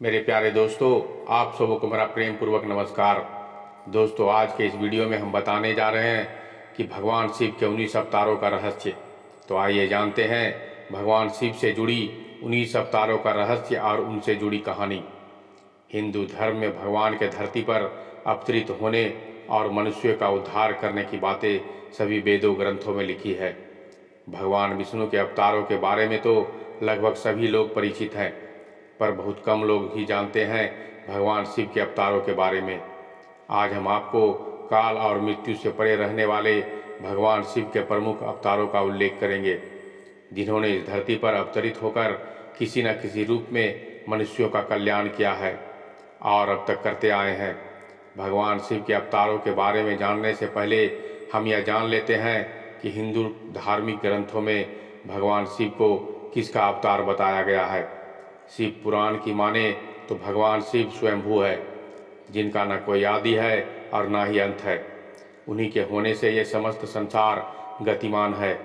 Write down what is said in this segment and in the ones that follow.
मेरे प्यारे दोस्तों, आप सबों को मेरा प्रेम पूर्वक नमस्कार। दोस्तों, आज के इस वीडियो में हम बताने जा रहे हैं कि भगवान शिव के 19 अवतारों का रहस्य। तो आइए जानते हैं भगवान शिव से जुड़ी 19 अवतारों का रहस्य और उनसे जुड़ी कहानी। हिंदू धर्म में भगवान के धरती पर अवतरित होने और मनुष्य का उद्धार करने की बातें सभी वेदों ग्रंथों में लिखी है। भगवान विष्णु के अवतारों के बारे में तो लगभग सभी लोग परिचित हैं, पर बहुत कम लोग ही जानते हैं भगवान शिव के अवतारों के बारे में। आज हम आपको काल और मृत्यु से परे रहने वाले भगवान शिव के प्रमुख अवतारों का उल्लेख करेंगे, जिन्होंने इस धरती पर अवतरित होकर किसी न किसी रूप में मनुष्यों का कल्याण किया है और अब तक करते आए हैं। भगवान शिव के अवतारों के बारे में जानने से पहले हम यह जान लेते हैं कि हिंदू धार्मिक ग्रंथों में भगवान शिव को किसका अवतार बताया गया है। शिव पुराण की माने तो भगवान शिव स्वयंभू है, जिनका न कोई आदि है और न ही अंत है। उन्हीं के होने से ये समस्त संसार गतिमान है।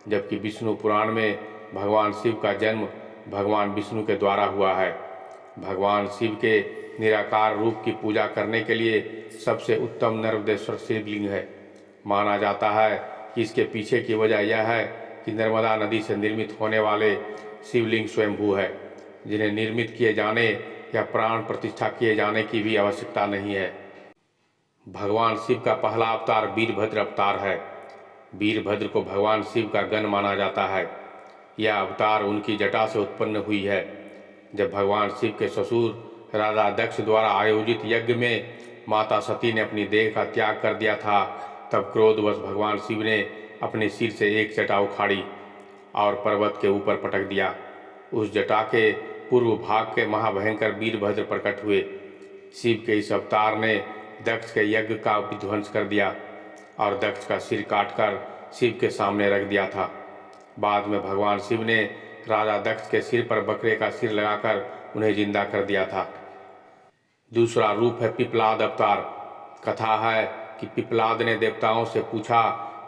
जबकि विष्णु पुराण में भगवान शिव का जन्म भगवान विष्णु के द्वारा हुआ है। भगवान शिव के निराकार रूप की पूजा करने के लिए सबसे उत्तम नर्मदेश्वर शिवलिंग है। माना जाता है कि इसके पीछे की वजह यह है कि नर्मदा नदी से निर्मित होने वाले शिवलिंग स्वयंभू है, जिन्हें निर्मित किए जाने या प्राण प्रतिष्ठा किए जाने की भी आवश्यकता नहीं है। भगवान शिव का पहला अवतार वीरभद्र अवतार है। वीरभद्र को भगवान शिव का गण माना जाता है। यह अवतार उनकी जटा से उत्पन्न हुई है। जब भगवान शिव के ससुर राजा दक्ष द्वारा आयोजित यज्ञ में माता सती ने अपनी देह का त्याग कर दिया था, तब क्रोधवश भगवान शिव ने अपने सिर से एक जटा उखाड़ी और पर्वत के ऊपर पटक दिया। उस जटा के पूर्व भाग के महाभयंकर वीरभद्र प्रकट हुए। शिव के इस अवतार ने दक्ष के यज्ञ का विध्वंस कर दिया और दक्ष का सिर काटकर शिव के सामने रख दिया था। बाद में भगवान शिव ने राजा दक्ष के सिर पर बकरे का सिर लगाकर उन्हें जिंदा कर दिया था। दूसरा रूप है पिप्पलाद अवतार। कथा है कि पिप्पलाद ने देवताओं से पूछा,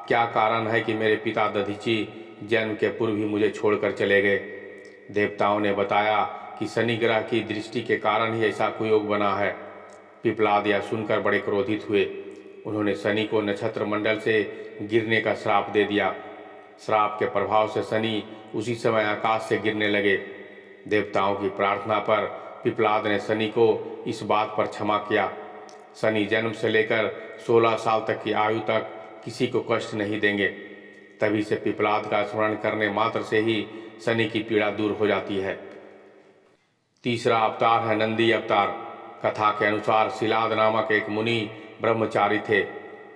क्या कारण है कि मेरे पिता दधीची जन्म के पूर्व ही मुझे छोड़कर चले गए। देवताओं ने बताया कि शनि ग्रह की दृष्टि के कारण ही ऐसा कुयोग बना है। पिप्पलाद यह सुनकर बड़े क्रोधित हुए। उन्होंने शनि को नक्षत्र मंडल से गिरने का श्राप दे दिया। श्राप के प्रभाव से शनि उसी समय आकाश से गिरने लगे। देवताओं की प्रार्थना पर पिप्पलाद ने शनि को इस बात पर क्षमा किया। शनि जन्म से लेकर 16 साल तक की आयु तक किसी को कष्ट नहीं देंगे। तभी से पिप्पलाद का स्मरण करने मात्र से ही शनि की पीड़ा दूर हो जाती है। तीसरा अवतार है नंदी अवतार। कथा के अनुसार शिलाद नामक एक मुनि ब्रह्मचारी थे।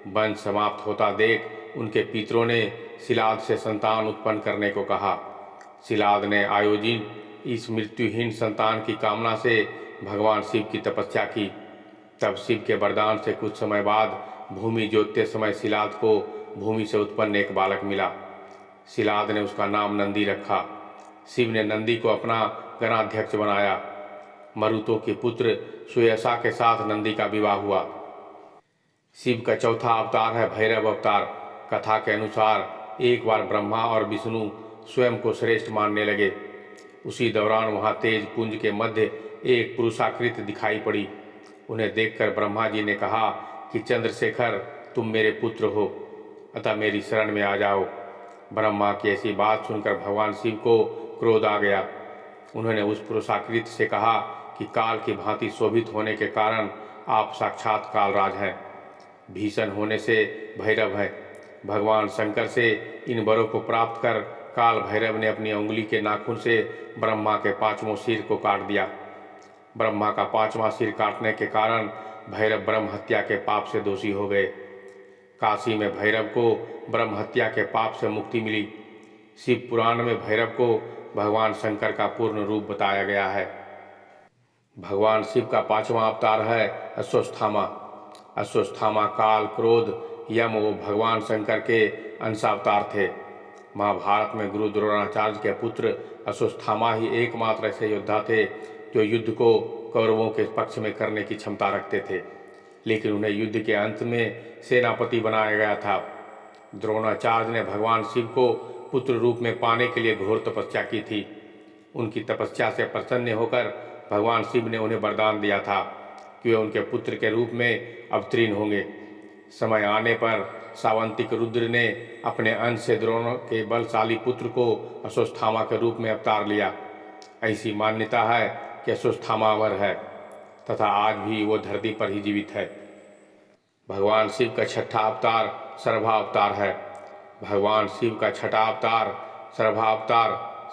वंश समाप्त होता देख उनके पितरों ने शिलाद से संतान उत्पन्न करने को कहा। शिलाद ने आयोजित इस मृत्युहीन संतान की कामना से भगवान शिव की तपस्या की। तब शिव के वरदान से कुछ समय बाद भूमि जोतते समय शिलाद को भूमि से उत्पन्न एक बालक मिला। शिलाद ने उसका नाम नंदी रखा। शिव ने नंदी को अपना गणाध्यक्ष बनाया। मरुतों के पुत्र सुयसा के साथ नंदी का विवाह हुआ। शिव का चौथा अवतार है भैरव अवतार। कथा के अनुसार एक बार ब्रह्मा और विष्णु स्वयं को श्रेष्ठ मानने लगे। उसी दौरान वहाँ तेज पुंज के मध्य एक पुरुषाकृति दिखाई पड़ी। उन्हें देखकर ब्रह्मा जी ने कहा कि चंद्रशेखर, तुम मेरे पुत्र हो, अतः मेरी शरण में आ जाओ। ब्रह्मा की ऐसी बात सुनकर भगवान शिव को क्रोध आ गया। उन्होंने उस पुरुषाकृति से कहा कि काल की भांति शोभित होने के कारण आप साक्षात कालराज हैं, भीषण होने से भैरव हैं। भगवान शंकर से इन वरों को प्राप्त कर काल भैरव ने अपनी उंगली के नाखून से ब्रह्मा के 5वें सिर को काट दिया। ब्रह्मा का 5वां सिर काटने के कारण भैरव ब्रह्म हत्या के पाप से दोषी हो गए। काशी में भैरव को ब्रह्म हत्या के पाप से मुक्ति मिली। शिव पुराण में भैरव को भगवान शंकर का पूर्ण रूप बताया गया है। भगवान शिव का 5वां अवतार है अश्वत्थामा। अश्वत्थामा काल, क्रोध, यम वो भगवान शंकर के अंशावतार थे। महाभारत में गुरु द्रोणाचार्य के पुत्र अश्वत्थामा ही एकमात्र ऐसे योद्धा थे जो युद्ध को कौरवों के पक्ष में करने की क्षमता रखते थे, लेकिन उन्हें युद्ध के अंत में सेनापति बनाया गया था। द्रोणाचार्य ने भगवान शिव को पुत्र रूप में पाने के लिए घोर तपस्या की थी। उनकी तपस्या से प्रसन्न होकर भगवान शिव ने उन्हें वरदान दिया था कि वे उनके पुत्र के रूप में अवतीर्ण होंगे। समय आने पर सावंतिक रुद्र ने अपने अंश से द्रोण के बलशाली पुत्र को अश्वत्थामा के रूप में अवतार लिया। ऐसी मान्यता है कि अश्वत्थामा अमर है तथा आज भी वो धरती पर ही जीवित है। भगवान शिव का छठा अवतार सर्वावतार है। भगवान शिव का छठा अवतार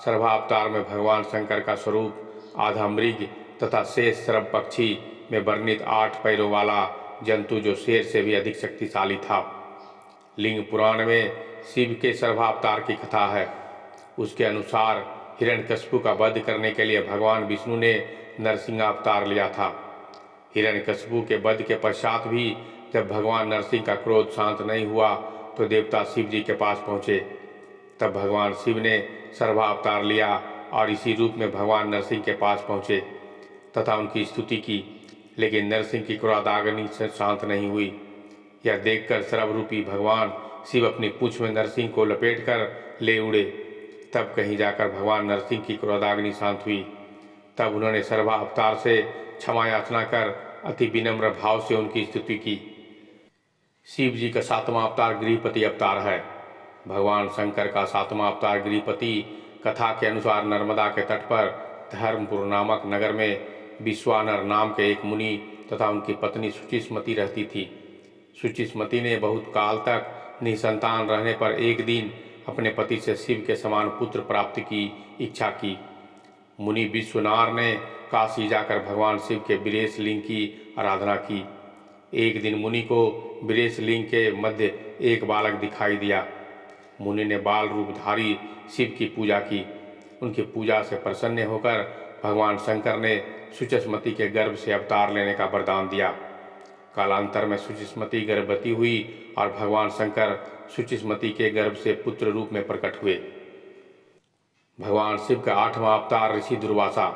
सर्वावतार में भगवान शंकर का स्वरूप आधा मृग तथा शेष सर्प पक्षी में वर्णित 8 पैरों वाला जंतु जो शेर से भी अधिक शक्तिशाली था। लिंग पुराण में शिव के सर्वावतार की कथा है। उसके अनुसार हिरण्यकशिपु का वध करने के लिए भगवान विष्णु ने नरसिंह अवतार लिया था। हिरण्यकशिपु के वध के पश्चात भी जब भगवान नरसिंह का क्रोध शांत नहीं हुआ तो देवता शिव जी के पास पहुँचे। तब भगवान शिव ने सर्वावतार लिया और इसी रूप में भगवान नरसिंह के पास पहुँचे तथा उनकी स्तुति की, लेकिन नरसिंह की क्रोधाग्नि से शांत नहीं हुई। यह देखकर सर्वरूपी भगवान शिव अपनी पूंछ में नरसिंह को लपेटकर ले उड़े। तब कहीं जाकर भगवान नरसिंह की क्रोधाग्नि शांत हुई। तब उन्होंने सर्वावतार से क्षमा याचना कर अति विनम्र भाव से उनकी स्तुति की। शिव जी का 7वां अवतार गृहपति अवतार है। भगवान शंकर का 7वां अवतार गृहपति कथा के अनुसार नर्मदा के तट पर धर्मपुर नामक नगर में विश्वानर नाम के एक मुनि तथा उनकी पत्नी शुचिस्मति रहती थी। शुचिस्मति ने बहुत काल तक निसंतान रहने पर एक दिन अपने पति से शिव के समान पुत्र प्राप्ति की इच्छा की। मुनि विश्वनार ने काशी जाकर भगवान शिव के विरेश लिंग की आराधना की। एक दिन मुनि को विरेश लिंग के मध्य एक बालक दिखाई दिया। मुनि ने बाल रूपधारी शिव की पूजा की। उनकी पूजा से प्रसन्न होकर भगवान शंकर ने शुचिस्मति के गर्भ से अवतार लेने का वरदान दिया। कालांतर में शुचिस्मति गर्भवती हुई और भगवान शंकर शुचिस्मति के गर्भ से पुत्र रूप में प्रकट हुए। भगवान शिव का 8वां अवतार ऋषि दुर्वासा।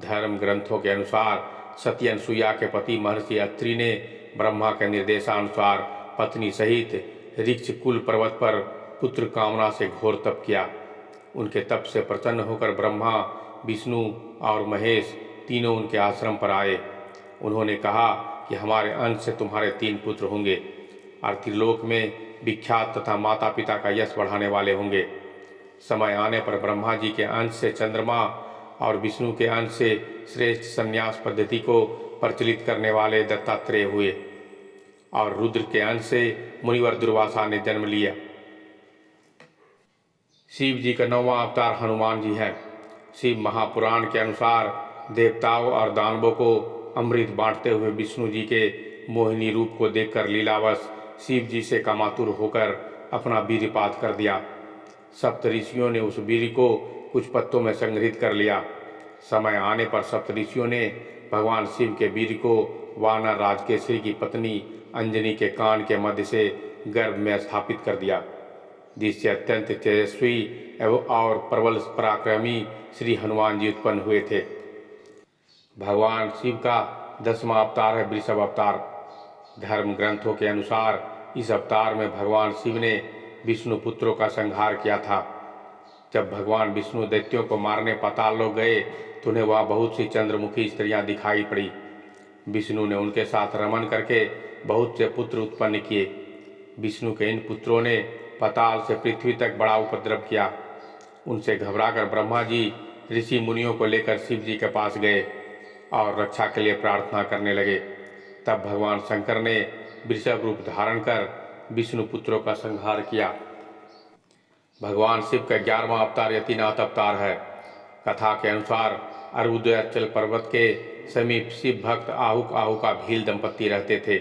धर्म ग्रंथों के अनुसार सती अनसुईया के पति महर्षि अत्रि ने ब्रह्मा के निर्देशानुसार पत्नी सहित ऋक्ष कुल पर्वत पर पुत्र कामना से घोर तप किया। उनके तप से प्रसन्न होकर ब्रह्मा, विष्णु और महेश तीनों उनके आश्रम पर आए। उन्होंने कहा कि हमारे अंश से तुम्हारे 3 पुत्र होंगे और त्रिलोक में विख्यात तथा माता पिता का यश बढ़ाने वाले होंगे। समय आने पर ब्रह्मा जी के अंश से चंद्रमा और विष्णु के अंश से श्रेष्ठ संन्यास पद्धति को प्रचलित करने वाले दत्तात्रेय हुए और रुद्र के अंश से मुनिवर दुर्वासा ने जन्म लिया। शिव जी का 9वां अवतार हनुमान जी है। शिव महापुराण के अनुसार देवताओं और दानवों को अमृत बांटते हुए विष्णु जी के मोहिनी रूप को देखकर लीलावश शिव जी से कामातुर होकर अपना वीर्यपात कर दिया। सप्त ऋषियों ने उस वीर्य को कुछ पत्तों में संग्रहित कर लिया। समय आने पर सप्त ऋषियों ने भगवान शिव के वीर्य को वानर राजकेसरी की पत्नी अंजनी के कान के मध्य से गर्भ में स्थापित कर दिया, जिससे अत्यंत तेजस्वी एवं और प्रबल पराक्रमी श्री हनुमान जी उत्पन्न हुए थे। भगवान शिव का 10वां अवतार है वृषभ अवतार। धर्म ग्रंथों के अनुसार इस अवतार में भगवान शिव ने विष्णु पुत्रों का संहार किया था। जब भगवान विष्णु दैत्यों को मारने पाताल लोक गए तो उन्हें वहाँ बहुत सी चंद्रमुखी स्त्रियां दिखाई पड़ी। विष्णु ने उनके साथ रमन करके बहुत से पुत्र उत्पन्न किए। विष्णु के इन पुत्रों ने पाताल से पृथ्वी तक बड़ा उपद्रव किया। उनसे घबराकर ब्रह्मा जी ऋषि मुनियों को लेकर शिव जी के पास गए और रक्षा के लिए प्रार्थना करने लगे। तब भगवान शंकर ने वृषभ रूप धारण कर विष्णु पुत्रों का संहार किया। भगवान शिव का 11वां अवतार यतिनाथ अवतार है। कथा के अनुसार अर्बुदयाचल पर्वत के समीप शिव भक्त आहुका भील दंपत्ति रहते थे।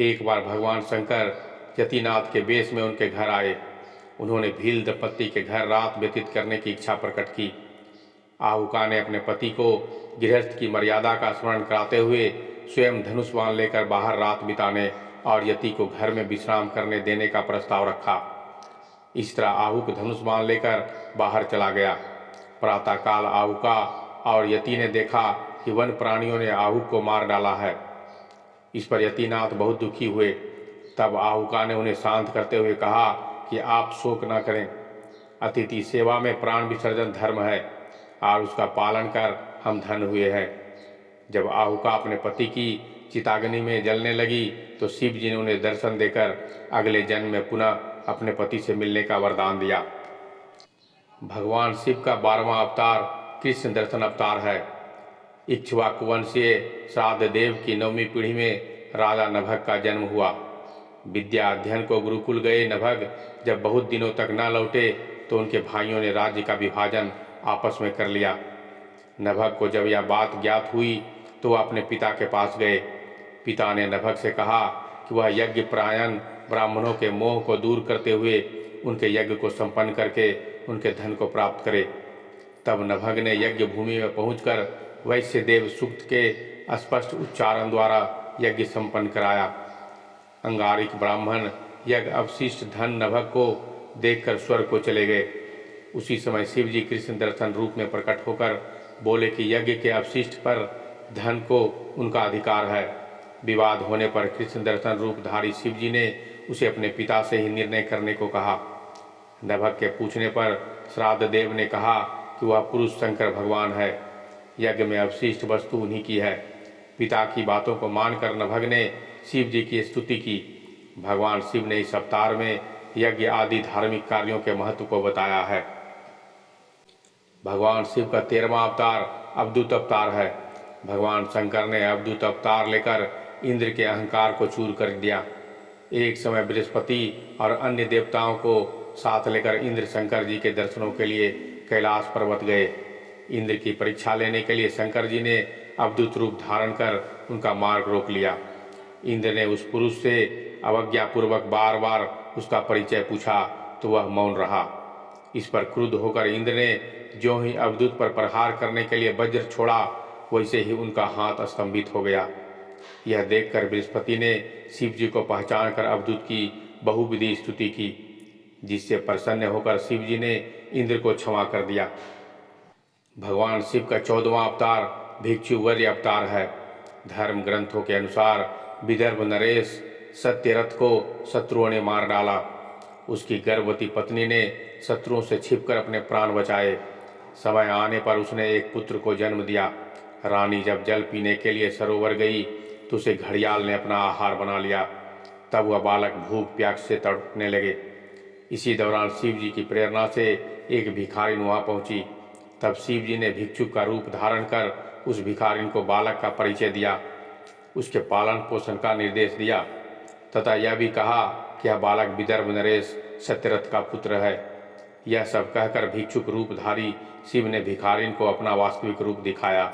एक बार भगवान शंकर यतिनाथ के वेश में उनके घर आए। उन्होंने भील दंपत्ति के घर रात व्यतीत करने की इच्छा प्रकट की। आहुका ने अपने पति को गृहस्थ की मर्यादा का स्मरण कराते हुए स्वयं धनुष बाण लेकर बाहर रात बिताने और यति को घर में विश्राम करने देने का प्रस्ताव रखा। इस तरह आहुक धनुष बाण लेकर बाहर चला गया। प्रातःकाल आहुका और यति ने देखा कि वन प्राणियों ने आहुक को मार डाला है। इस पर यतिनाथ बहुत दुखी हुए। तब आहुका ने उन्हें शांत करते हुए कहा कि आप शोक न करें। अतिथि सेवा में प्राण विसर्जन धर्म है और उसका पालन कर हम धन्य हुए हैं। जब आहुका अपने पति की चिताग्नि में जलने लगी तो शिव जी ने उन्हें दर्शन देकर अगले जन्म में पुनः अपने पति से मिलने का वरदान दिया। भगवान शिव का 12वां अवतार कृष्ण दर्शन अवतार है। इक्ष्वाकु वंशीय श्राद्ध देव की 9वीं पीढ़ी में राजा नभग का जन्म हुआ। विद्या अध्ययन को गुरुकुल गए नभग जब बहुत दिनों तक न लौटे तो उनके भाइयों ने राज्य का विभाजन आपस में कर लिया। नभग को जब यह बात ज्ञात हुई तो वह अपने पिता के पास गए। पिता ने नभग से कहा कि वह यज्ञ परायण ब्राह्मणों के मोह को दूर करते हुए उनके यज्ञ को संपन्न करके उनके धन को प्राप्त करे। तब नभग ने यज्ञ भूमि में पहुंचकर वैश्य देव सूक्त के स्पष्ट उच्चारण द्वारा यज्ञ संपन्न कराया। अंगारिक ब्राह्मण यज्ञ अवशिष्ट धन नभग को देखकर स्वर्ग को चले गए। उसी समय शिव जी कृष्ण दर्शन रूप में प्रकट होकर बोले कि यज्ञ के अवशिष्ट पर धन को उनका अधिकार है। विवाद होने पर कृष्ण दर्शन रूपधारी शिव जी ने उसे अपने पिता से ही निर्णय करने को कहा। नभग के पूछने पर श्राद्ध देव ने कहा कि वह पुरुष शंकर भगवान है, यज्ञ में अवशिष्ट वस्तु उन्हीं की है। पिता की बातों को मानकर नभग ने शिव जी की स्तुति की। भगवान शिव ने इस अवतार में यज्ञ आदि धार्मिक कार्यों के महत्व को बताया है। भगवान शिव का 13वां अवतार अवधूत अवतार है। भगवान शंकर ने अवधूत अवतार लेकर इंद्र के अहंकार को चूर कर दिया। एक समय बृहस्पति और अन्य देवताओं को साथ लेकर इंद्र शंकर जी के दर्शनों के लिए कैलाश पर्वत गए। इंद्र की परीक्षा लेने के लिए शंकर जी ने अवधूत रूप धारण कर उनका मार्ग रोक लिया। इंद्र ने उस पुरुष से अवज्ञापूर्वक बार बार उसका परिचय पूछा तो वह मौन रहा। इस पर क्रुद्ध होकर इंद्र ने ज्यों ही अवधूत पर प्रहार करने के लिए वज्र छोड़ा वैसे ही उनका हाथ स्तंभित हो गया। यह देखकर बृहस्पति ने शिव जी को पहचान कर अवधूत की बहुविधि स्तुति की, जिससे प्रसन्न होकर शिव जी ने इंद्र को क्षमा कर दिया। भगवान शिव का 14वां अवतार भिक्षुवर्य अवतार है। धर्म ग्रंथों के अनुसार विदर्भ नरेश सत्यरथ को शत्रुओं ने मार डाला। उसकी गर्भवती पत्नी ने शत्रुओं से छिपकर अपने प्राण बचाए। समय आने पर उसने एक पुत्र को जन्म दिया। रानी जब जल पीने के लिए सरोवर गई तो उसे घड़ियाल ने अपना आहार बना लिया। तब वह बालक भूख प्यास से तड़पने लगे। इसी दौरान शिव जी की प्रेरणा से एक भिखारिन वहाँ पहुंची। तब शिव जी ने भिक्षुक का रूप धारण कर उस भिखारिन को बालक का परिचय दिया, उसके पालन पोषण का निर्देश दिया तथा यह भी कहा कि यह बालक विदर्भ नरेश सत्यरथ का पुत्र है। यह सब कहकर भिक्षुक रूपधारी शिव ने भिखारिन को अपना वास्तविक रूप दिखाया।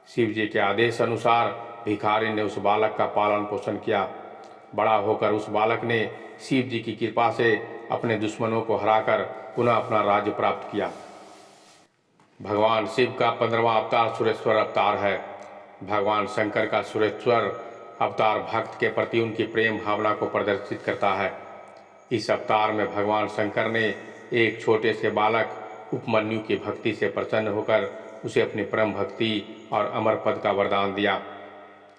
शिव जी के आदेश अनुसार भिखारिन ने उस बालक का पालन पोषण किया। बड़ा होकर उस बालक ने शिव जी की कृपा से अपने दुश्मनों को हराकर पुनः अपना राज्य प्राप्त किया। भगवान शिव का 15वां अवतार सुरेश्वर अवतार है। भगवान शंकर का सुरेश्वर अवतार भक्त के प्रति उनकी प्रेम भावना को प्रदर्शित करता है। इस अवतार में भगवान शंकर ने एक छोटे से बालक उपमन्यु की भक्ति से प्रसन्न होकर उसे अपनी परम भक्ति और अमर पद का वरदान दिया।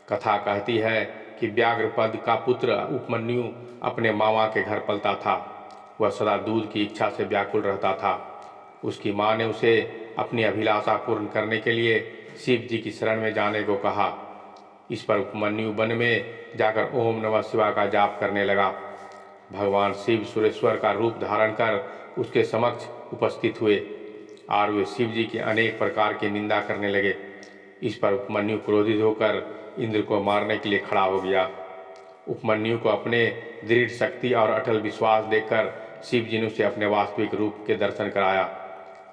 कथा कहती है कि व्याघ्रपद का पुत्र उपमन्यु अपने मामा के घर पलता था। वह सदा दूध की इच्छा से व्याकुल रहता था। उसकी माँ ने उसे अपनी अभिलाषा पूर्ण करने के लिए शिव जी की शरण में जाने को कहा। इस पर उपमन्यु वन में जाकर ओम नमः शिवाय का जाप करने लगा। भगवान शिव सुरेश्वर का रूप धारण कर उसके समक्ष उपस्थित हुए और वे शिव जी की अनेक प्रकार की निंदा करने लगे। इस पर उपमन्यु क्रोधित होकर इंद्र को मारने के लिए खड़ा हो गया। उपमन्यु को अपने दृढ़ शक्ति और अटल विश्वास देखकर शिव जी ने उसे अपने वास्तविक रूप के दर्शन कराया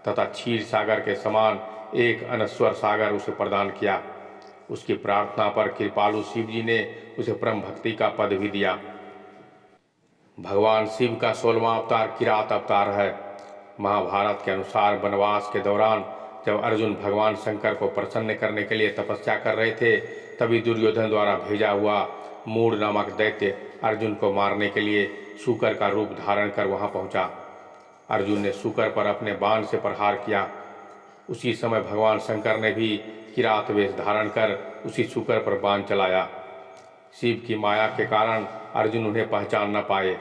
तथा क्षीर सागर के समान एक अनश्वर सागर उसे प्रदान किया। उसकी प्रार्थना पर कृपालु शिव जी ने उसे परम भक्ति का पद भी दिया। भगवान शिव का 16वां अवतार किरात अवतार है। महाभारत के अनुसार वनवास के दौरान जब अर्जुन भगवान शंकर को प्रसन्न करने के लिए तपस्या कर रहे थे तभी दुर्योधन द्वारा भेजा हुआ मूढ़ नामक दैत्य अर्जुन को मारने के लिए शूकर का रूप धारण कर वहां पहुंचा। अर्जुन ने शूकर पर अपने बाण से प्रहार किया। उसी समय भगवान शंकर ने भी किरात वेश धारण कर उसी शूकर पर बाण चलाया। शिव की माया के कारण अर्जुन उन्हें पहचान न पाए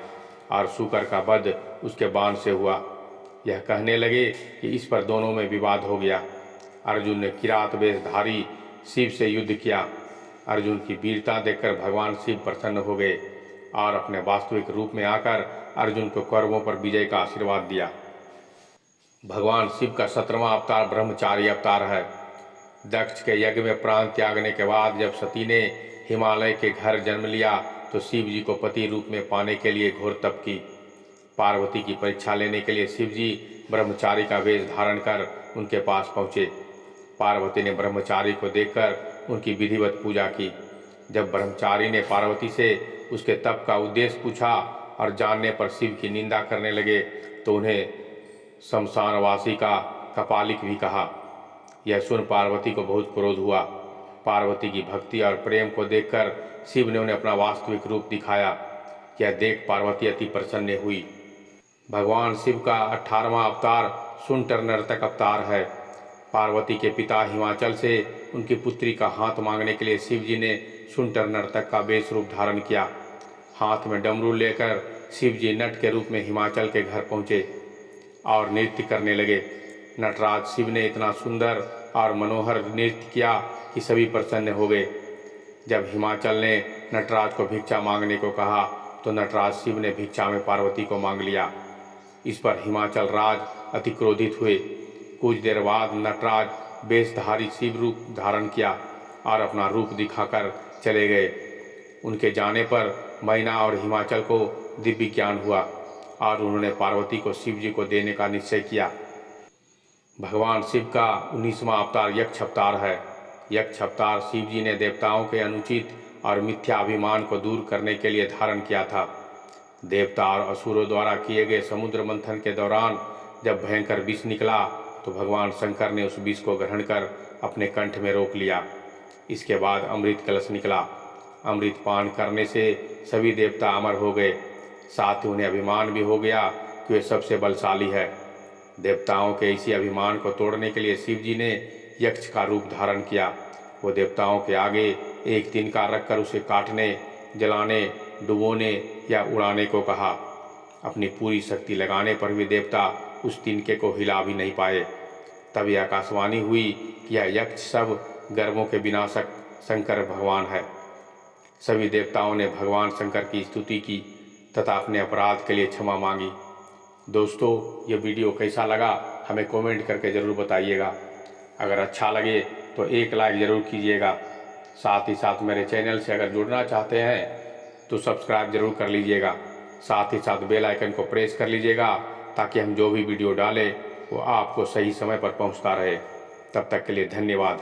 और शूकर का वध उसके बाण से हुआ। यह कहने लगे कि इस पर दोनों में विवाद हो गया। अर्जुन ने किरात वेशधारी शिव से युद्ध किया। अर्जुन की वीरता देखकर भगवान शिव प्रसन्न हो गए और अपने वास्तविक रूप में आकर अर्जुन को कौरवों पर विजय का आशीर्वाद दिया। भगवान शिव का 17वां अवतार ब्रह्मचारी अवतार है। दक्ष के यज्ञ में प्राण त्यागने के बाद जब सती ने हिमालय के घर जन्म लिया तो शिव जी को पति रूप में पाने के लिए घोर तप की। पार्वती की परीक्षा लेने के लिए शिव जी ब्रह्मचारी का वेश धारण कर उनके पास पहुँचे। पार्वती ने ब्रह्मचारी को देखकर उनकी विधिवत पूजा की। जब ब्रह्मचारी ने पार्वती से उसके तप का उद्देश्य पूछा और जानने पर शिव की निंदा करने लगे तो उन्हें शमशानवासी का कपालिक भी कहा। यह सुन पार्वती को बहुत क्रोध हुआ। पार्वती की भक्ति और प्रेम को देखकर शिव ने उन्हें अपना वास्तविक रूप दिखाया। यह देख पार्वती अति प्रसन्न हुई। भगवान शिव का 18वां अवतार सुंटर नर्तक अवतार है। पार्वती के पिता हिमाचल से उनकी पुत्री का हाथ मांगने के लिए शिव जी ने सुंटर नर्तक का वेश रूप धारण किया। हाथ में डमरू लेकर शिव जी नट के रूप में हिमाचल के घर पहुँचे और नृत्य करने लगे। नटराज शिव ने इतना सुंदर और मनोहर नृत्य किया कि सभी प्रसन्न हो गए। जब हिमाचल ने नटराज को भिक्षा मांगने को कहा तो नटराज शिव ने भिक्षा में पार्वती को मांग लिया। इस पर हिमाचल राज अति क्रोधित हुए। कुछ देर बाद नटराज वेशधारी शिव रूप धारण किया और अपना रूप दिखाकर चले गए। उनके जाने पर मैना और हिमाचल को दिव्य ज्ञान हुआ और उन्होंने पार्वती को शिव जी को देने का निश्चय किया। भगवान शिव का 19वां अवतार यक्ष अवतार है। यक्ष अवतार शिव जी ने देवताओं के अनुचित और मिथ्या अभिमान को दूर करने के लिए धारण किया था। देवता और असुरों द्वारा किए गए समुद्र मंथन के दौरान जब भयंकर विष निकला तो भगवान शंकर ने उस विष को ग्रहण कर अपने कंठ में रोक लिया। इसके बाद अमृत कलश निकला। अमृत पान करने से सभी देवता अमर हो गए। साथ ही उन्हें अभिमान भी हो गया कि वे सबसे बलशाली है। देवताओं के इसी अभिमान को तोड़ने के लिए शिव जी ने यक्ष का रूप धारण किया। वो देवताओं के आगे एक तिनका रखकर उसे काटने, जलाने, डुबोने या उड़ाने को कहा। अपनी पूरी शक्ति लगाने पर भी देवता उस तिनके को हिला भी नहीं पाए। तभी आकाशवाणी हुई कि यह यक्ष सब गर्वों के विनाशक शंकर भगवान है। सभी देवताओं ने भगवान शंकर की स्तुति की तथा अपने अपराध के लिए क्षमा मांगी। दोस्तों, ये वीडियो कैसा लगा हमें कमेंट करके ज़रूर बताइएगा। अगर अच्छा लगे तो एक लाइक ज़रूर कीजिएगा। साथ ही साथ मेरे चैनल से अगर जुड़ना चाहते हैं तो सब्सक्राइब जरूर कर लीजिएगा। साथ ही साथ बेल आइकन को प्रेस कर लीजिएगा ताकि हम जो भी वीडियो डालें वो आपको सही समय पर पहुंचता रहे। तब तक के लिए धन्यवाद।